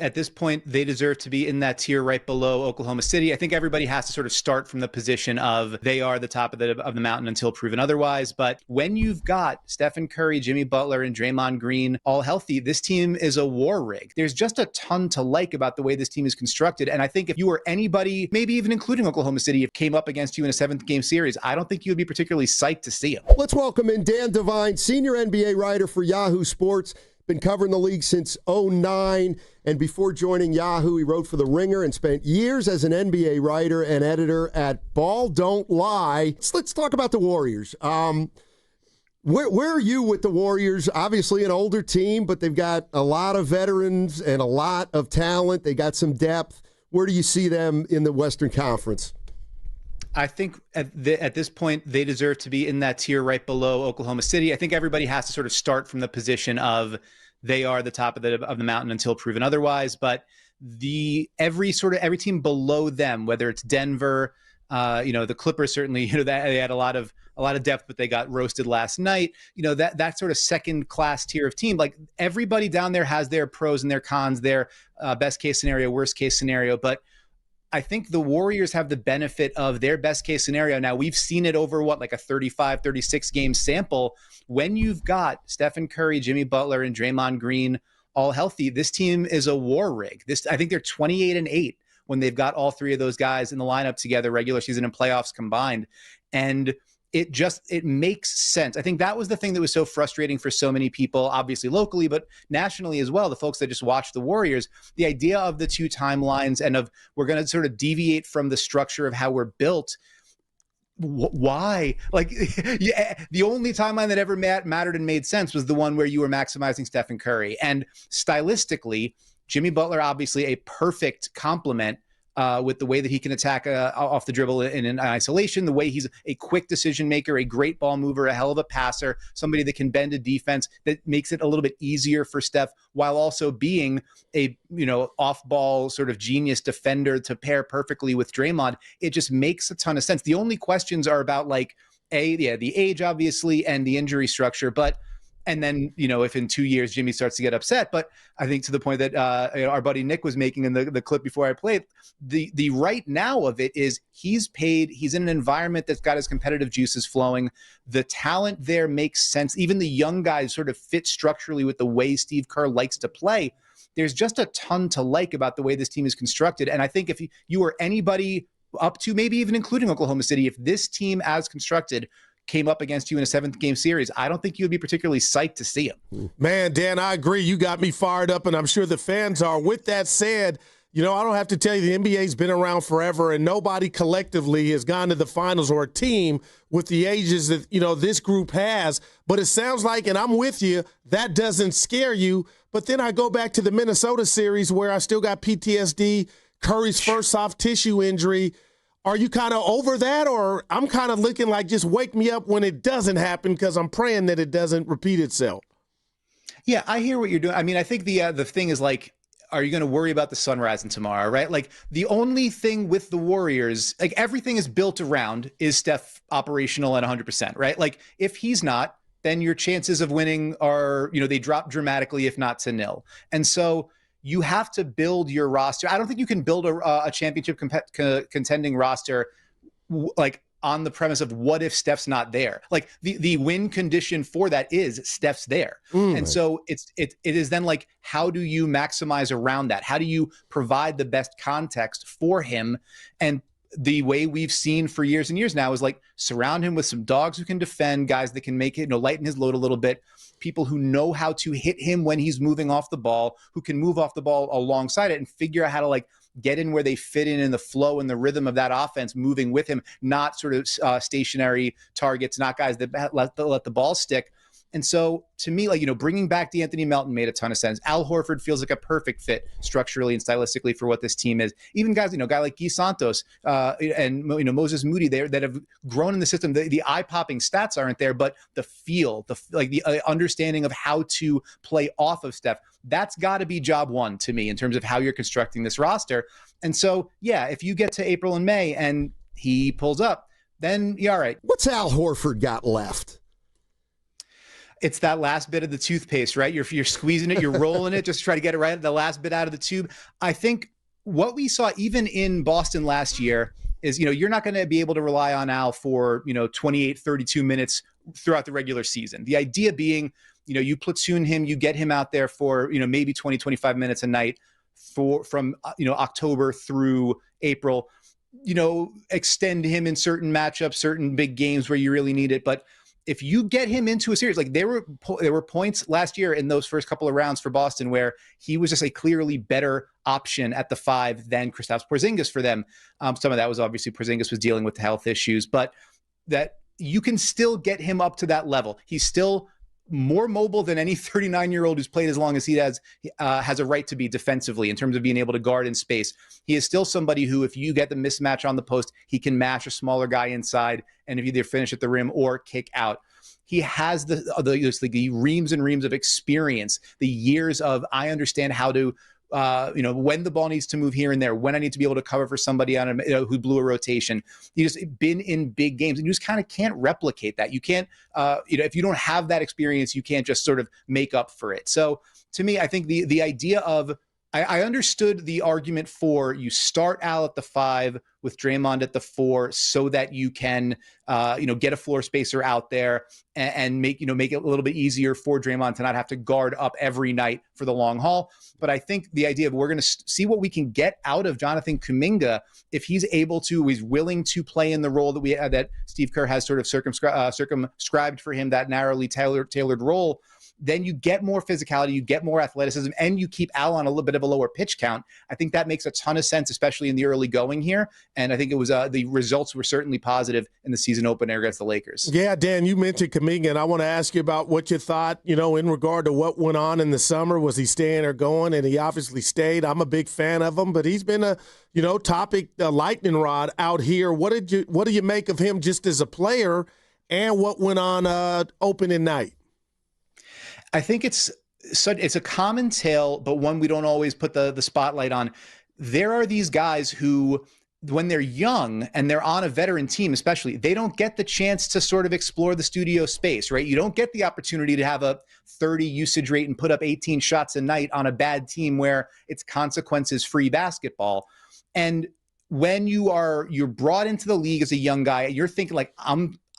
at this point, they deserve to be in that tier right below Oklahoma City. I think everybody has to sort of start from the position of they are the top of the mountain until proven otherwise. But when you've got Stephen Curry, Jimmy Butler, and Draymond Green all healthy, this team is a war rig. There's just a ton to like about the way this team is constructed. And I think if you were anybody, maybe even including Oklahoma City, if came up against you in a 7th-game series, I don't think you would be particularly psyched to see him. Let's welcome in Dan Devine, senior NBA writer for Yahoo Sports. Been covering the league since 2009, and before joining Yahoo, he wrote for The Ringer and spent years as an NBA writer and editor at Ball Don't Lie. Let's talk about the Warriors. Where are you with the Warriors? Obviously an older team, but they've got a lot of veterans and a lot of talent. They got some depth. Where do you see them in the Western Conference? I think at this point, they deserve to be in that tier right below Oklahoma City. I think everybody has to sort of start from the position of they are the top of the mountain until proven otherwise. But every team below them, whether it's Denver, the Clippers certainly, that they had a lot of depth, but they got roasted last night. That sort of second class tier of team, like everybody down there has their pros and their cons, their best case scenario, worst case scenario. But I think the Warriors have the benefit of their best case scenario. Now, we've seen it over like a 35, 36 game sample. When you've got Stephen Curry, Jimmy Butler, and Draymond Green all healthy, this team is a war rig. I think they're 28-8 when they've got all three of those guys in the lineup together, regular season and playoffs combined. And it makes sense. I think that was the thing that was so frustrating for so many people, obviously locally, but nationally as well, the folks that just watch the Warriors, the idea of the two timelines and of we're going to sort of deviate from the structure of how we're built. Why? The only timeline that ever mattered and made sense was the one where you were maximizing Stephen Curry. And stylistically, Jimmy Butler, obviously a perfect complement with the way that he can attack off the dribble in isolation, the way he's a quick decision maker, a great ball mover, a hell of a passer, somebody that can bend a defense that makes it a little bit easier for Steph while also being a, off-ball sort of genius defender to pair perfectly with Draymond. It just makes a ton of sense. The only questions are about the age, obviously, and the injury structure, and then, if in 2 years Jimmy starts to get upset. But I think to the point that our buddy Nick was making in the clip before I played, the right now of it is he's in an environment that's got his competitive juices flowing. The talent there makes sense. Even the young guys sort of fit structurally with the way Steve Kerr likes to play. There's just a ton to like about the way this team is constructed. And I think if you were anybody up to maybe even including Oklahoma City, if this team as constructed came up against you in a 7th-game series, I don't think you would be particularly psyched to see him. Man, Dan, I agree. You got me fired up, and I'm sure the fans are. With that said, I don't have to tell you the NBA's been around forever, and nobody collectively has gone to the finals or a team with the ages that, this group has. But it sounds like, and I'm with you, that doesn't scare you. But then I go back to the Minnesota series where I still got PTSD, Curry's first soft tissue injury. Are you kind of over that, or I'm kind of looking like just wake me up when it doesn't happen because I'm praying that it doesn't repeat itself? Yeah, I hear what you're doing. I mean, I think the thing is are you going to worry about the sun rising tomorrow, right? The only thing with the Warriors, everything is built around is Steph operational at 100%, right? If he's not, then your chances of winning are, they drop dramatically, if not to nil. And so you have to build your roster. I don't think you can build a championship contending roster on the premise of what if Steph's not there. The win condition for that is Steph's there. And so it is then how do you maximize around that? How do you provide the best context for him? And the way we've seen for years and years now is surround him with some dogs who can defend, guys that can make it, lighten his load a little bit, people who know how to hit him when he's moving off the ball, who can move off the ball alongside it and figure out how to get in where they fit in the flow and the rhythm of that offense, moving with him, not sort of stationary targets, not guys that let the ball stick. And so to me, bringing back DeAnthony Melton made a ton of sense. Al Horford feels like a perfect fit structurally and stylistically for what this team is. Even guys, guy like Guy Santos and Moses Moody there that have grown in the system. The eye-popping stats aren't there, but the feel, the understanding of how to play off of Steph, that's got to be job one to me in terms of how you're constructing this roster. And so, yeah, if you get to April and May and he pulls up, then you're all right. What's Al Horford got left? It's that last bit of the toothpaste, right? You're squeezing it, you're rolling it, just to try to get it right at the last bit out of the tube. I think what we saw even in Boston last year is, you're not going to be able to rely on Al for, 28, 32 minutes throughout the regular season. The idea being, you platoon him, you get him out there for, maybe 20, 25 minutes a night from October through April, extend him in certain matchups, certain big games where you really need it. But if you get him into a series, like there were points last year in those first couple of rounds for Boston where he was just a clearly better option at the 5 than Kristaps Porzingis for them. Some of that was obviously Porzingis was dealing with health issues, but that you can still get him up to that level. He's still more mobile than any 39-year-old who's played as long as he has a right to be defensively in terms of being able to guard in space. He is still somebody who, if you get the mismatch on the post, he can mash a smaller guy inside and if either finish at the rim or kick out. He has the reams and reams of experience, the years of, I understand how to, when the ball needs to move here and there, when I need to be able to cover for somebody on who blew a rotation. He's just been in big games, and you just kind of can't replicate that. You can't, if you don't have that experience, you can't just sort of make up for it. So to me, I think the idea of, I understood the argument for you start Al at the 5 with Draymond at the 4 so that you can, get a floor spacer out there and make it a little bit easier for Draymond to not have to guard up every night for the long haul. But I think the idea of we're going to see what we can get out of Jonathan Kuminga if he's able to, he's willing to play in the role that that Steve Kerr has sort of circumscribed for him, that narrowly tailored role. Then you get more physicality, you get more athleticism, and you keep Al on a little bit of a lower pitch count. I think that makes a ton of sense, especially in the early going here. And I think it was the results were certainly positive in the season opener against the Lakers. Yeah, Dan, you mentioned Kuminga, and I want to ask you about what you thought, in regard to what went on in the summer. Was he staying or going? And he obviously stayed. I'm a big fan of him, but he's been a, topic, lightning rod out here. What do you make of him just as a player, and what went on opening night? I think it's a common tale, but one we don't always put the spotlight on. There are these guys who, when they're young and they're on a veteran team, especially, they don't get the chance to sort of explore the studio space, right? You don't get the opportunity to have a 30 usage rate and put up 18 shots a night on a bad team where it's consequences-free basketball. And when you're brought into the league as a young guy, you're thinking like,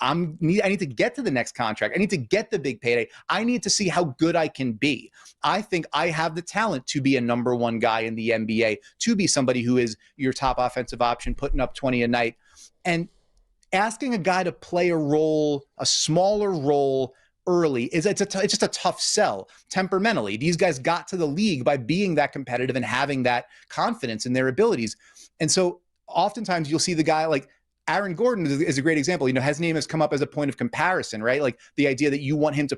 I need to get to the next contract. I need to get the big payday. I need to see how good I can be. I think I have the talent to be a number 1 guy in the NBA, to be somebody who is your top offensive option, putting up 20 a night. And asking a guy to play a role, a smaller role early, it's just a tough sell temperamentally. These guys got to the league by being that competitive and having that confidence in their abilities. And so oftentimes you'll see the guy like, Aaron Gordon is a great example. His name has come up as a point of comparison, right? Like the idea that you want him to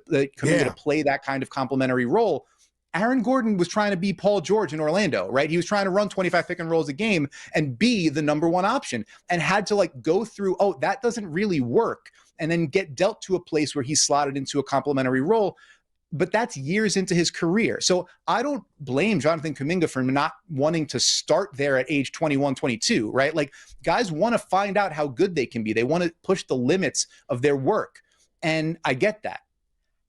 play that kind of complementary role. Aaron Gordon was trying to be Paul George in Orlando, right? He was trying to run 25 pick and rolls a game and be the number 1 option, and had to go through, that doesn't really work, and then get dealt to a place where he's slotted into a complementary role. But that's years into his career. So I don't blame Jonathan Kuminga for not wanting to start there at age 21, 22, right? Like, guys want to find out how good they can be. They want to push the limits of their work. And I get that.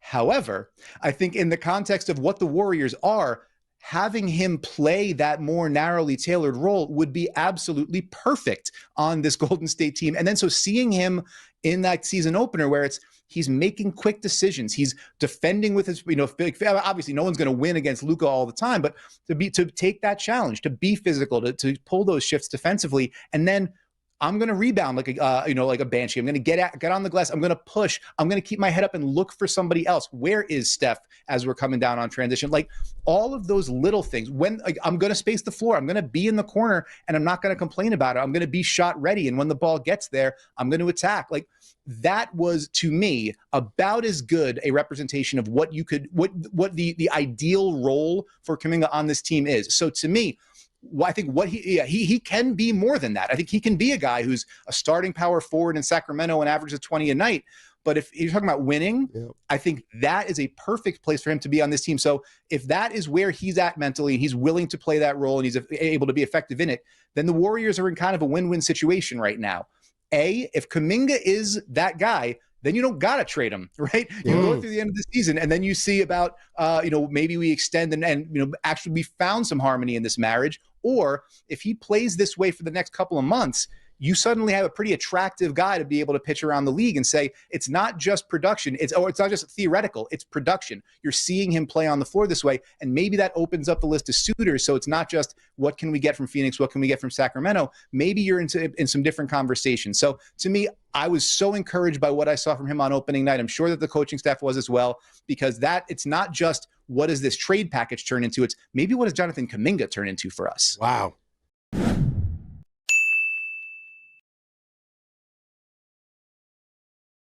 However, I think in the context of what the Warriors are, having him play that more narrowly tailored role would be absolutely perfect on this Golden State team. And then so seeing him in that season opener where he's making quick decisions, he's defending with his, obviously no one's going to win against Luka all the time, but to take that challenge, to be physical, to pull those shifts defensively, and then I'm going to rebound like a banshee. I'm going to get on the glass. I'm going to push. I'm going to keep my head up and look for somebody else. Where is Steph as we're coming down on transition? Like all of those little things. When I'm going to space the floor, I'm going to be in the corner, and I'm not going to complain about it. I'm going to be shot ready, and when the ball gets there, I'm going to attack. Like that was, to me, about as good a representation of what the ideal role for Kuminga on this team is. So to me, I think he can be more than that. I think he can be a guy who's a starting power forward in Sacramento and averages 20 a night. But if you're talking about winning, I think that is a perfect place for him to be on this team. So if that is where he's at mentally, and he's willing to play that role, and he's able to be effective in it, then the Warriors are in kind of a win-win situation right now. If Kuminga is that guy, then you don't got to trade him, right? You go through the end of the season, and then you see about, maybe we extend and actually we found some harmony in this marriage. Or if he plays this way for the next couple of months, you suddenly have a pretty attractive guy to be able to pitch around the league and say, it's not just production. It's not just theoretical. It's production. You're seeing him play on the floor this way. And maybe that opens up the list of suitors. So it's not just what can we get from Phoenix? What can we get from Sacramento? Maybe you're in some different conversations. So to me, I was so encouraged by what I saw from him on opening night. I'm sure that the coaching staff was as well, because it's not just what does this trade package turn into? It's maybe what does Jonathan Kuminga turn into for us? Wow.